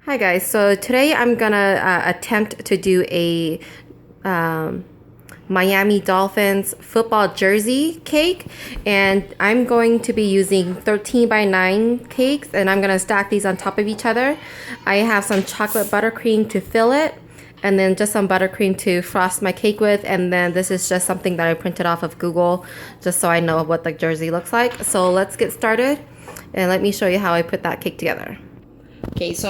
Hi guys, so today I'm gonna attempt to do a um, Miami Dolphins football jersey cake, and I'm going to be using 13 by 9 cakes, and I'm gonna stack these on top of each other. I have some chocolate buttercream to fill it, and then just some buttercream to frost my cake with, and then this is just something that I printed off of Google just so I know what the jersey looks like. So let's get started, and let me show you how I put that cake together. Okay, so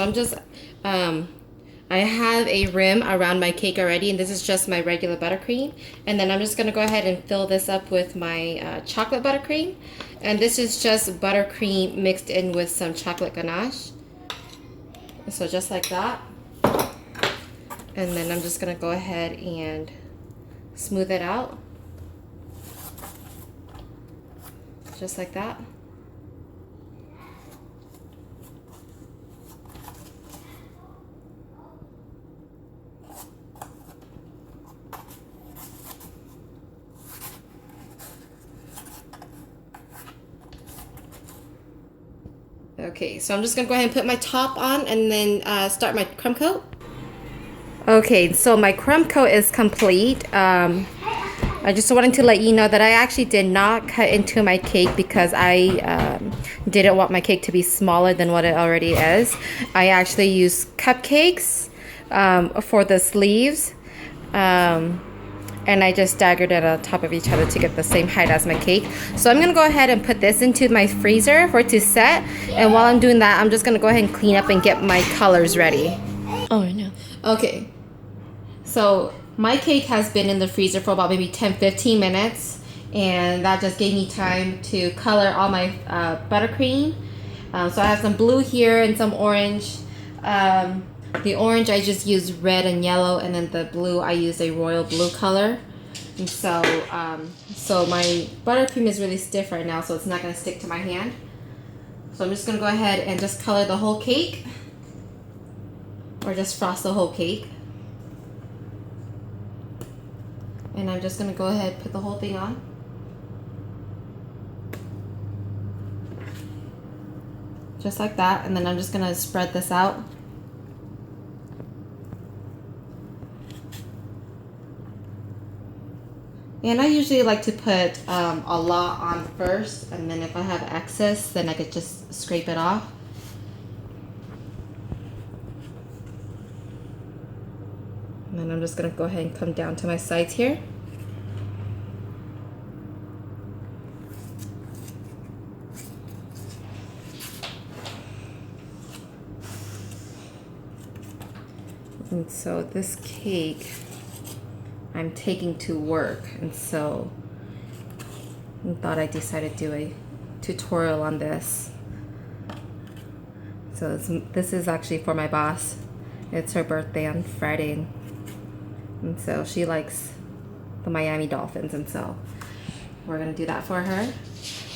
I have a rim around my cake already, and this is just my regular buttercream. And then I'm just gonna go ahead and fill this up with my chocolate buttercream. And this is just buttercream mixed in with some chocolate ganache. So just like that. And then I'm just gonna go ahead and smooth it out. Just like that. Okay, so I'm just gonna go ahead and put my top on and then start my crumb coat. Okay, so my crumb coat is complete. I just wanted to let you know that I actually did not cut into my cake because I didn't want my cake to be smaller than what it already is. I actually used cupcakes for the sleeves. And I just staggered it on top of each other to get the same height as my cake. So I'm gonna go ahead and put this into my freezer for it to set. And while I'm doing that, I'm just gonna go ahead and clean up and get my colors ready. Oh, no. Okay, so my cake has been in the freezer for about maybe 10-15 minutes, and that just gave me time to color all my buttercream. So I have some blue here and some orange. The orange I just used red and yellow, and then the blue I used a royal blue color. And so my buttercream is really stiff right now, so it's not going to stick to my hand. So I'm just going to go ahead and just color the whole cake, or just frost the whole cake. And I'm just going to go ahead and put the whole thing on. Just like that, and then I'm just going to spread this out. And I usually like to put a lot on first, and then if I have excess, then I could just scrape it off. And then I'm just gonna go ahead and come down to my sides here. And so this cake I'm taking to work, and so I thought I decided to do a tutorial on this. So this is actually for my boss. It's her birthday on Friday, and so she likes the Miami Dolphins, and so we're gonna do that for her.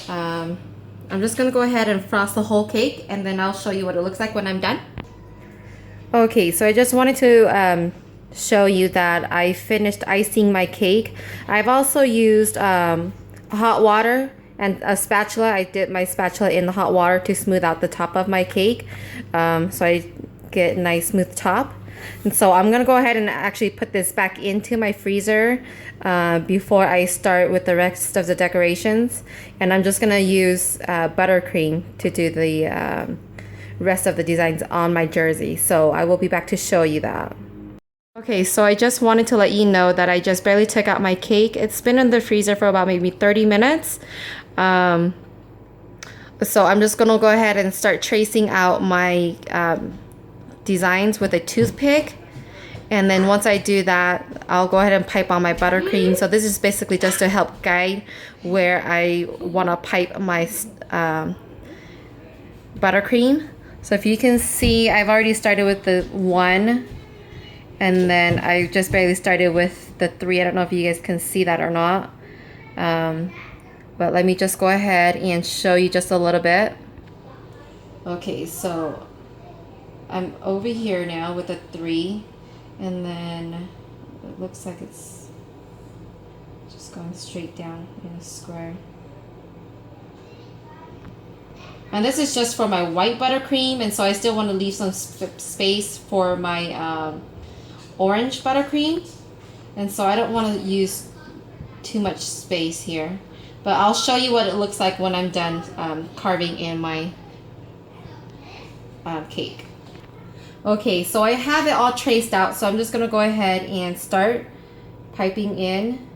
I'm just gonna go ahead and frost the whole cake, and then I'll show you what it looks like when I'm done. Okay, so I just wanted to show you that I finished icing my cake. I've also used hot water and a spatula. I did my spatula in the hot water to smooth out the top of my cake, so I get a nice smooth top. And so I'm gonna go ahead and actually put this back into my freezer before I start with the rest of the decorations. And I'm just gonna use buttercream to do the rest of the designs on my jersey. So I will be back to show you that. Okay, so I just wanted to let you know that I just barely took out my cake. It's been in the freezer for about maybe 30 minutes. So I'm just gonna go ahead and start tracing out my designs with a toothpick. And then once I do that, I'll go ahead and pipe on my buttercream. So this is basically just to help guide where I wanna pipe my buttercream. So if you can see, I've already started with the 1. And then I just barely started with the 3. I don't know if you guys can see that or not. But let me just go ahead and show you just a little bit. Okay, so I'm over here now with the 3. And then it looks like it's just going straight down in a square. And this is just for my white buttercream, and so I still want to leave some space for my orange buttercream. And so I don't want to use too much space here. But I'll show you what it looks like when I'm done carving in my cake. Okay, so I have it all traced out, so I'm just going to go ahead and start piping in.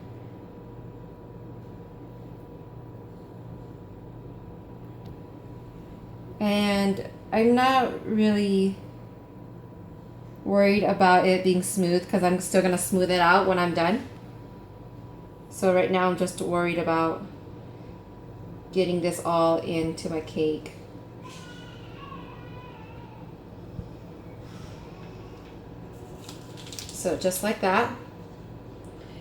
And I'm not really worried about it being smooth because I'm still going to smooth it out when I'm done. So right now I'm just worried about getting this all into my cake. So just like that.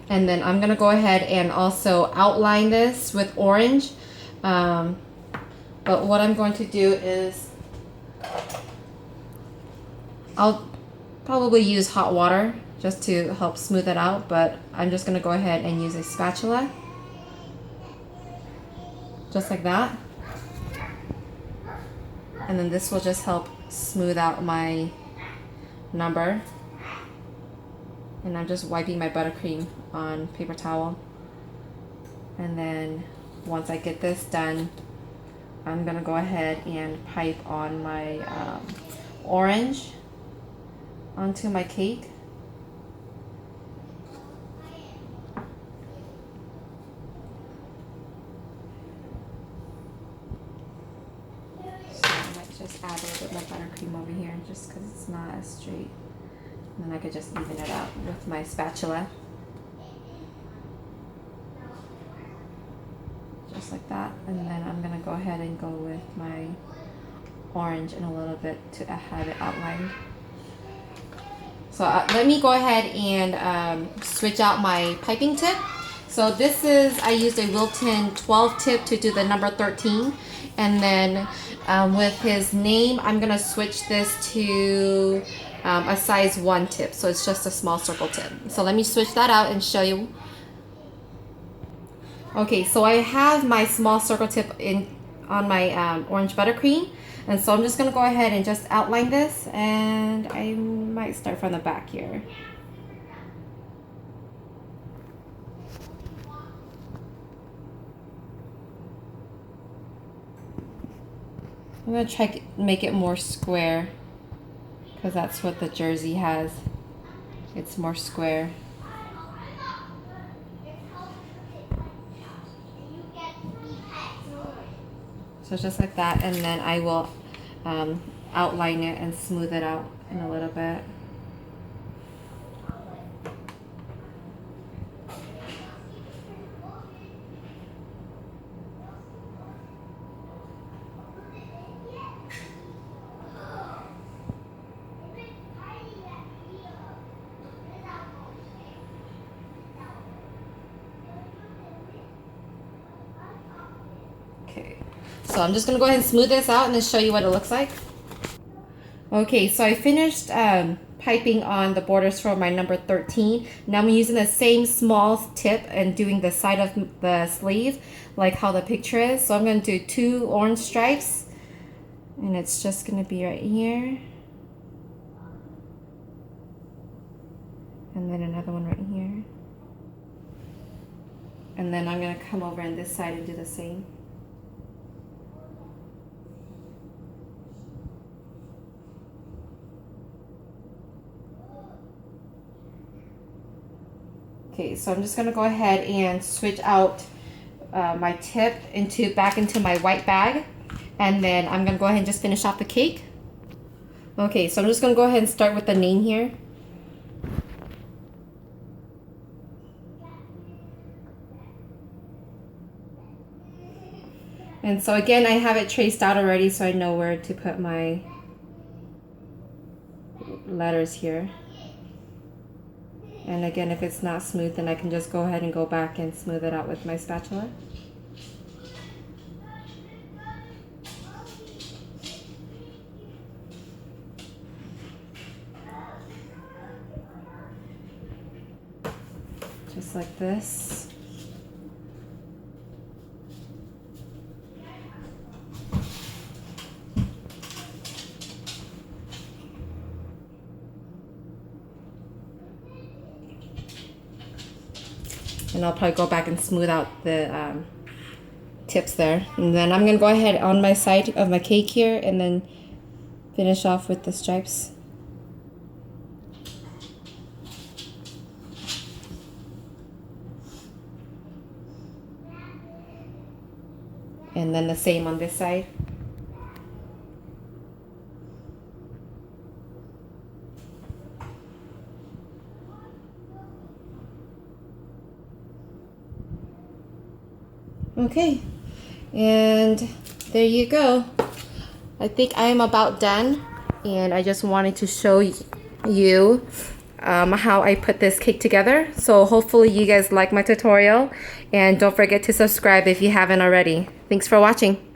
And then I'm going to go ahead and also outline this with orange. But what I'm going to do is I'll probably use hot water just to help smooth it out, but I'm just going to go ahead and use a spatula. Just like that. And then this will just help smooth out my number. And I'm just wiping my buttercream on paper towel. And then once I get this done, I'm gonna go ahead and pipe on my orange onto my cake. So I might just add a little bit more buttercream over here just because it's not as straight. And then I could just even it out with my spatula. Just like that. And then I'm gonna go ahead and go with my orange in a little bit to have it outlined. So let me go ahead and switch out my piping tip. So this is, I used a Wilton 12 tip to do the number 13. And then with his name, I'm gonna switch this to a size 1 tip. So it's just a small circle tip. So let me switch that out and show you. Okay, so I have my small circle tip on my orange buttercream, and so I'm just gonna go ahead and just outline this, and I might start from the back here. I'm gonna try to make it more square because that's what the jersey has. It's more square. So just like that, and then I will outline it and smooth it out in a little bit. Okay, so I'm just gonna go ahead and smooth this out and then show you what it looks like. Okay, so I finished piping on the borders for my number 13. Now I'm using the same small tip and doing the side of the sleeve like how the picture is. So I'm going to do 2 orange stripes, and it's just going to be right here. And then another one right here. And then I'm going to come over on this side and do the same. Okay, so I'm just gonna go ahead and switch out my tip back into my white bag, and then I'm gonna go ahead and just finish off the cake. Okay, so I'm just gonna go ahead and start with the name here. And so again, I have it traced out already, so I know where to put my letters here. And again, if it's not smooth, then I can just go ahead and go back and smooth it out with my spatula. Just like this. And I'll probably go back and smooth out the tips there. And then I'm gonna go ahead on my side of my cake here and then finish off with the stripes. And then the same on this side. Okay, and there you go. I think I am about done, and I just wanted to show you how I put this cake together. So hopefully you guys like my tutorial, and don't forget to subscribe if you haven't already. Thanks for watching.